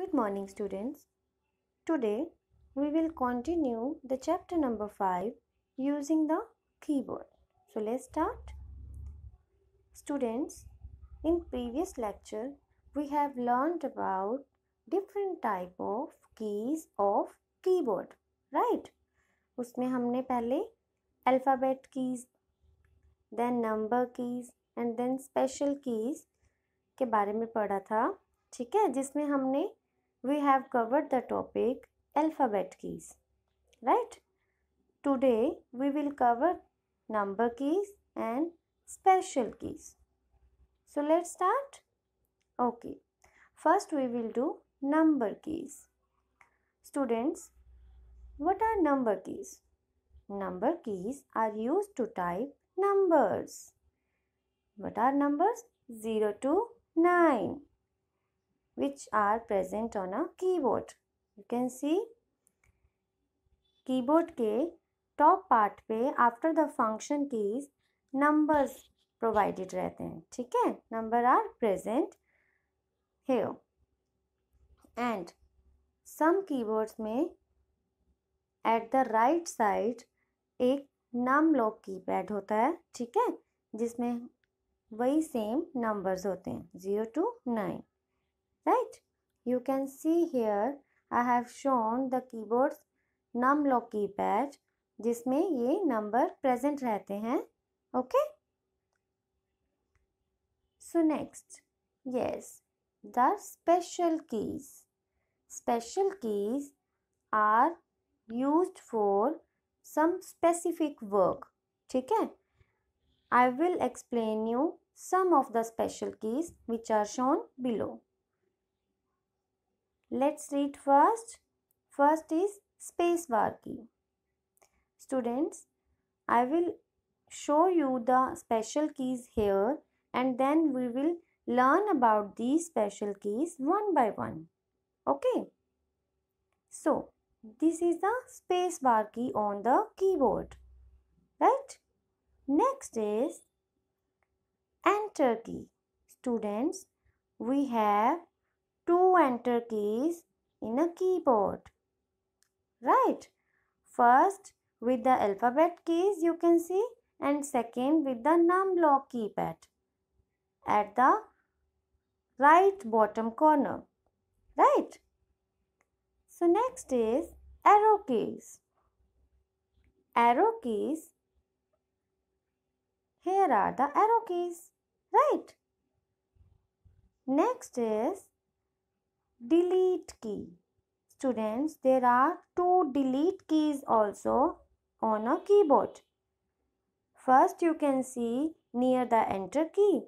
Good morning, students. Today we will continue the chapter number 5 using the keyboard. So let's start. Students, in previous lecture we have learned about different type of keys of keyboard, right? उसमें हमने पहले alphabet keys, then number keys and then special keys के बारे में पढ़ा था, ठीक है, जिसमें हमने we have covered the topic alphabet keys, right? Today we will cover number keys and special keys. So let's start. Okay, first we will do number keys. Students, what are number keys? Number keys are used to type numbers. What are numbers? 0 to 9, which are present on a keyboard. You can see keyboard के top part पे after the function keys numbers provided रहते हैं, ठीक है? Number are present here. And some keyboards में at the right side एक num lock keypad होता है, ठीक है? जिसमें वही same numbers होते हैं 0 to 9. Right? You can see here I have shown the keyboard's num lock keypad जिसमें ये number present रहते हैं. Okay? So next, yes, the special keys. Special keys are used for some specific work. ठीक है? I will explain you some of the special keys which are shown below. Let's read first. First is spacebar key. Students, I will show you the special keys here and then we will learn about these special keys one by one. Okay? So, this is the spacebar key on the keyboard. Right? Next is enter key. Students, we have two enter keys in a keyboard, right? First with the alphabet keys you can see, and second with the num lock keypad at the right bottom corner, right? So next is arrow keys. Arrow keys, here are the arrow keys, right? Next is delete key. Students, there are two delete keys also on a keyboard. First you can see near the enter key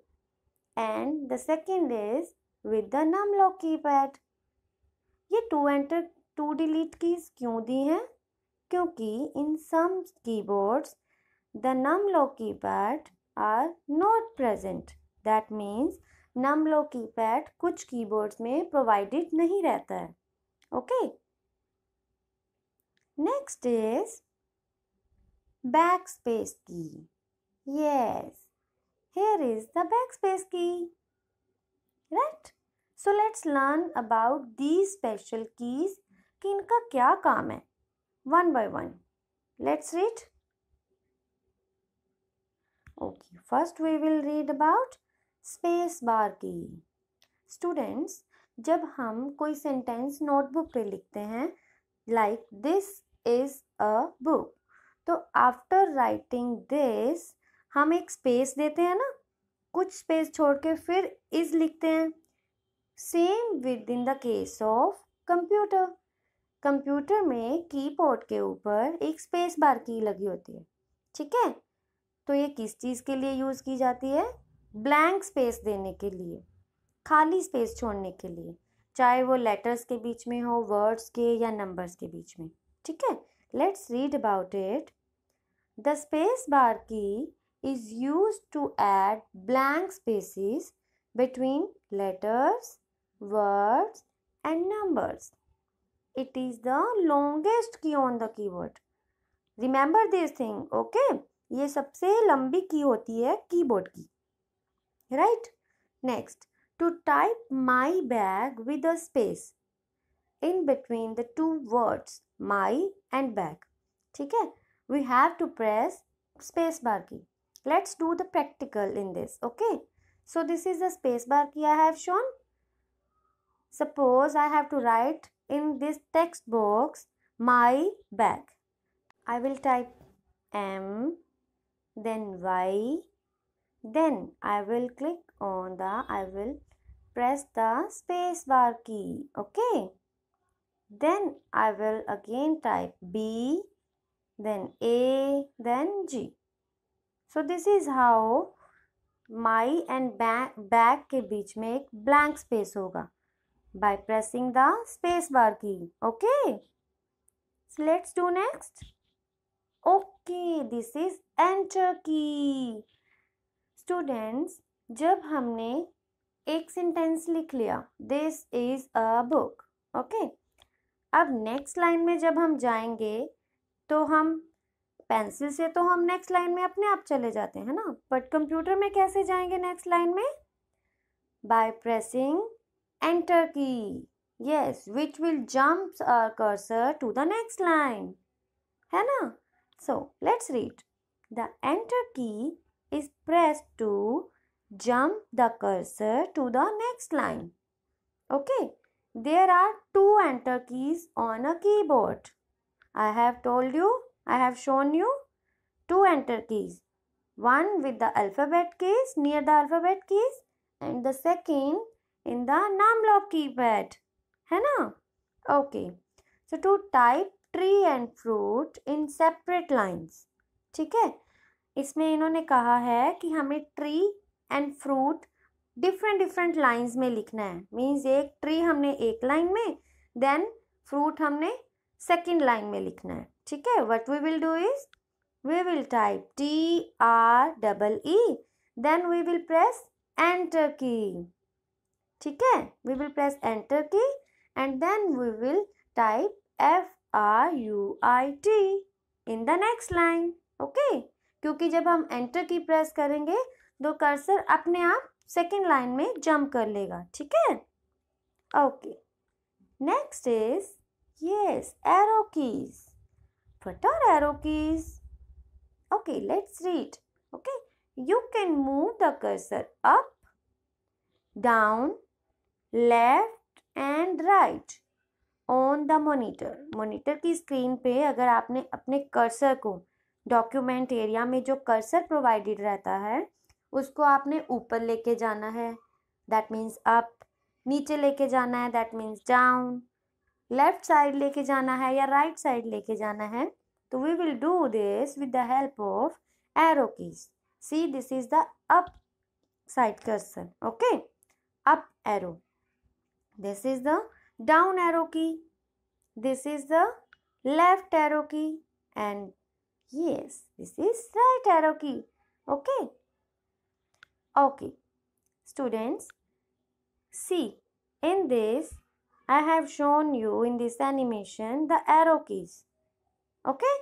and the second is with the num lock keypad. ये two delete keys क्यों दी हैं? क्योंकि in some keyboards the num lock keypad are not present. That means num lock keypad कुछ keyboards में provided नहीं रहता है. Okay. Next is backspace key. Yes, here is the backspace key. Right? So let's learn about these special keys कि इनका क्या काम है. One by one. Let's read. Okay, first we will read about space bar key. Students, जब हम कोई sentence notebook पे लिखते हैं like this is a book, तो आफ्टर राइटिंग दिस हम एक स्पेस देते हैं ना, कुछ स्पेस छोड़ के फिर इज लिखते हैं. Same with in the case of computer. Computer में कीबोर्ड के ऊपर एक स्पेस बार की लगी होती है, ठीक है? तो ये किस चीज़ के लिए यूज़ की जाती है? ब्लैंक स्पेस देने के लिए, खाली स्पेस छोड़ने के लिए, चाहे वो लेटर्स के बीच में हो, वर्ड्स के या नंबर्स के बीच में, ठीक है? Let's read about it. The space bar की is used to add blank spaces between letters, words and numbers. It is the longest key on the keyboard. Remember this thing, okay? ये सबसे लंबी की होती है कीबोर्ड की, right? Next, to type my bag with a space. in between the two words my and back. ठीक है, we have to press space bar key. Let's do the practical in this. Okay, so this is the space bar key I have shown. Suppose I have to write in this text box my bag. I will type M, then Y, then I will press the space bar key. Okay, then I will again type B, then A, then G. So this is how my and back के बीच में एक blank space होगा by pressing the space bar key. Okay, so let's do next. Okay, this is enter key. Students, जब हमने एक sentence लिख लिया this is a book, okay, अब नेक्स्ट लाइन में जब हम जाएंगे तो हम पेंसिल से तो हम नेक्स्ट लाइन में अपने आप चले जाते हैं ना, बट कंप्यूटर में कैसे जाएंगे नेक्स्ट लाइन में? By pressing enter key. Yes, which will jump our cursor to the next line, है ना? So let's read. The enter key is pressed to jump the cursor to the next line. Okay, there are two enter keys on a keyboard. I have shown you two enter keys. One with the alphabet keys near the alphabet keys and the second in the numlock keypad. है ना? Okay, so to type tree and fruit in separate lines. ठीक है, इसमें इन्होंने कहा है कि हमें tree and fruit different lines में लिखना है. मीन्स एक ट्री हमने एक लाइन में, देन फ्रूट हमने सेकंड लाइन में लिखना है. ठीक है, what we will do is we will type TREE, then we will press enter key. ठीक है, we will press enter key and then we will type FRUIT in the next line. Okay, क्योंकि जब हम enter की press करेंगे तो cursor अपने आप सेकेंड लाइन में जंप कर लेगा. ठीक है, okay. Next is yes arrow keys. What are arrow keys? Okay, let's read. Okay, you can move the cursor up, down, left and right on the monitor. Monitor की screen पे अगर आपने अपने कर्सर को डॉक्यूमेंट एरिया में जो cursor provided रहता है उसको आपने ऊपर लेके जाना है, दैट मीन्स अप. नीचे लेके जाना है, that means down. Left side लेके जाना है या राइट साइड लेके जाना है. तो we will do this with the help of arrow keys. See, this is the up side cursor. Okay, up arrow. This is the down arrow key. This is the left arrow key and yes, this is right arrow key. Okay, okay students, see, in this I have shown you in this animation the arrow keys. Okay,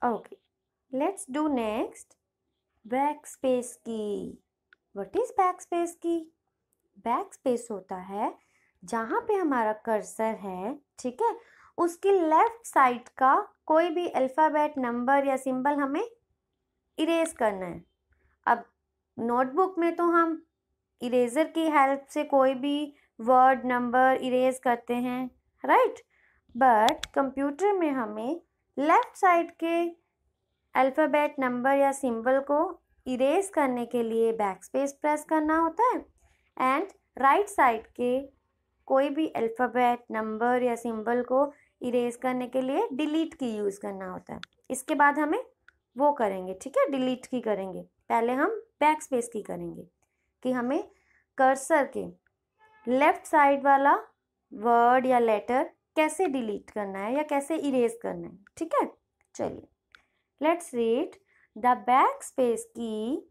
okay, let's do next backspace key. What is backspace key? backspace होता है जहाँ पे हमारा cursor है, ठीक है, उसकी left side का कोई भी अल्फ़ाबेट, नंबर या सिंबल हमें इरेज करना है. अब नोटबुक में तो हम इरेज़र की हेल्प से कोई भी वर्ड, नंबर इरेज करते हैं, राइट. बट कंप्यूटर में हमें लेफ्ट साइड के अल्फ़ाबेट, नंबर या सिंबल को इरेज करने के लिए बैकस्पेस प्रेस करना होता है एंड राइट साइड के कोई भी अल्फ़ाबेट, नंबर या सिंबल को इरेज करने के लिए डिलीट की यूज़ करना होता है. इसके बाद हमें वो करेंगे, ठीक है, डिलीट की करेंगे. पहले हम बैक स्पेस की करेंगे कि हमें कर्सर के लेफ्ट साइड वाला वर्ड या लेटर कैसे डिलीट करना है या कैसे इरेज करना है. ठीक है, चलिए let's read. The backspace key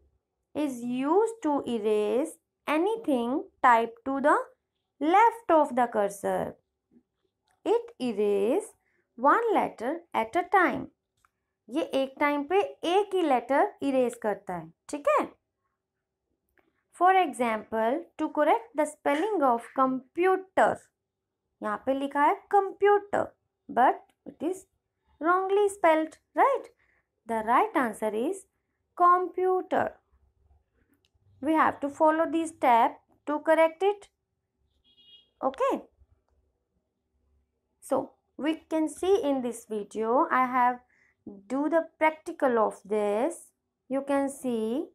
is use to erase anything type to the left of the cursor. It erase one letter at a time. ये एक टाइम पे एक ही लेटर इरेज करता है. ठीक है, for example, to correct the spelling of computer, यहाँ पे लिखा है computer, but it is wrongly spelled, right? The right answer is computer. We have to follow this step to correct it. Okay. So we can see in this video, I have do the practical of this. You can see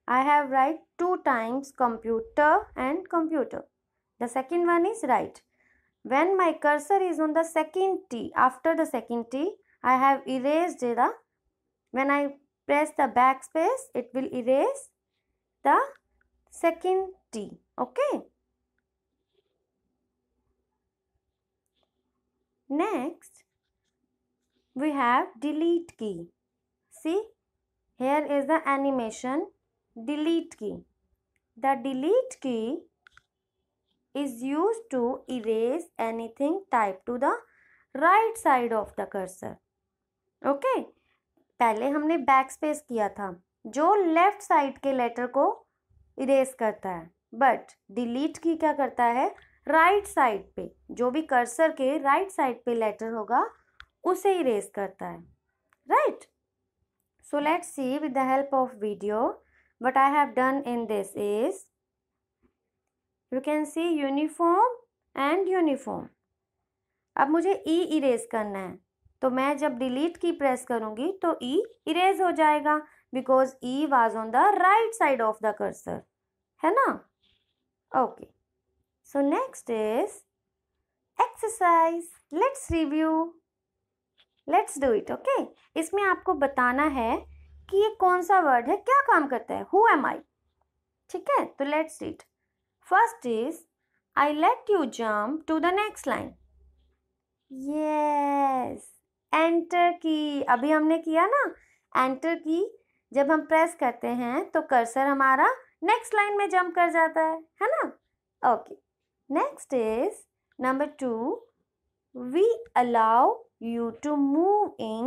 I have write 2 times computer and computer. The second one is right. When my cursor is on the second T, after the second T, I have erased the, when I press the backspace, it will erase the second T. Okay. Next, we have delete key. See, here is the animation delete key. The delete key is used to erase anything typed to the right side of the cursor. Okay. पहले हमने backspace किया था जो left side के letter को erase करता है, but delete की क्या करता है, राइट साइड पे जो भी कर्सर के राइट साइड पे लेटर होगा उसे इरेज करता है, right? So let's see with the help of video what I have done in this is, you can see uniform and uniform. अब मुझे ई इरेज करना है, तो मैं जब डिलीट की प्रेस करूंगी तो ई इरेज हो जाएगा, because E was on the right side of the cursor, है ना? Okay. So next is exercise. Let's review. Let's do it. Okay. इसमें आपको बताना है कि ये कौन सा वर्ड है, क्या काम करता है. Who am I. ठीक है, तो let's read. First is I let you jump to the next line. Yes, enter key. अभी हमने किया ना, एंटर की जब हम प्रेस करते हैं तो कर्सर हमारा नेक्स्ट लाइन में जंप कर जाता है ना? Okay. Next is number 2, we allow you to move in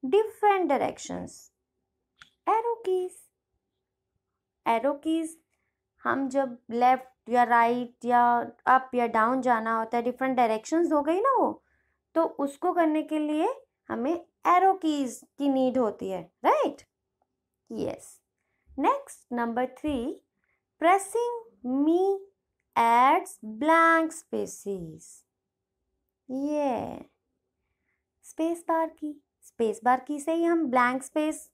different directions. Arrow keys. Arrow keys हम जब लेफ्ट या राइट या अप या डाउन जाना होता है, डिफरेंट डायरेक्शंस हो गई ना वो, तो उसको करने के लिए हमें एरो कीज की नीड होती है, right? Yes. Next number 3, pressing me adds blank spaces. ये space bar key. Space bar की से ही हम ब्लैंक स्पेस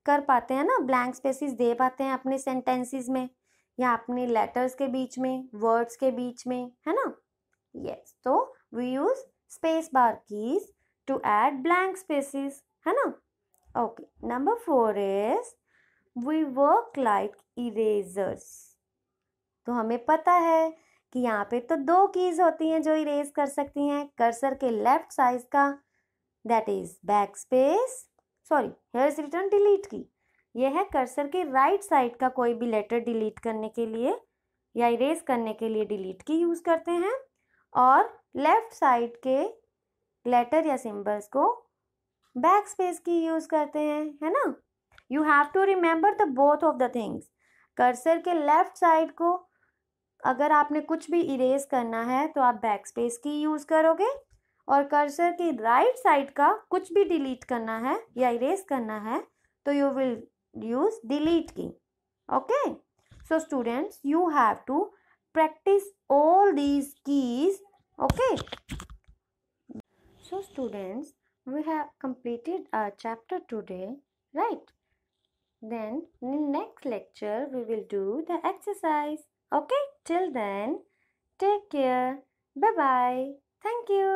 कर पाते हैं ना, ब्लैंक स्पेसेस दे पाते हैं अपने सेंटेंसेस में या अपने लेटर्स के बीच में, वर्ड्स के बीच में, है ना? यस. तो we use space bar keys to add blank spaces, है ना? Okay. Number 4 is we work like erasers. तो हमें पता है कि यहाँ पे तो 2 कीज होती हैं जो इरेज कर सकती हैं. कर्सर के लेफ्ट साइड का, that is backspace, sorry here is written delete की. यह है कर्सर के राइट साइड का कोई भी लेटर डिलीट करने के लिए या इरेज करने के लिए डिलीट की यूज करते हैं, और लेफ्ट साइड के लेटर या सिंबल्स को बैकस्पेस की यूज करते हैं, है ना? You have to remember the both of the things. Cursor के लेफ्ट साइड को अगर आपने कुछ भी इरेज करना है तो आप बैकस्पेस की यूज करोगे, और कर्सर की राइट साइड का कुछ भी डिलीट करना है या इरेज करना है तो you will use delete key. Okay. So students, you have to practice all these keys. Okay. So students, we have completed our chapter today, right? Then in next lecture we will do the exercise. Okay, till then take care. Bye bye. Thank you.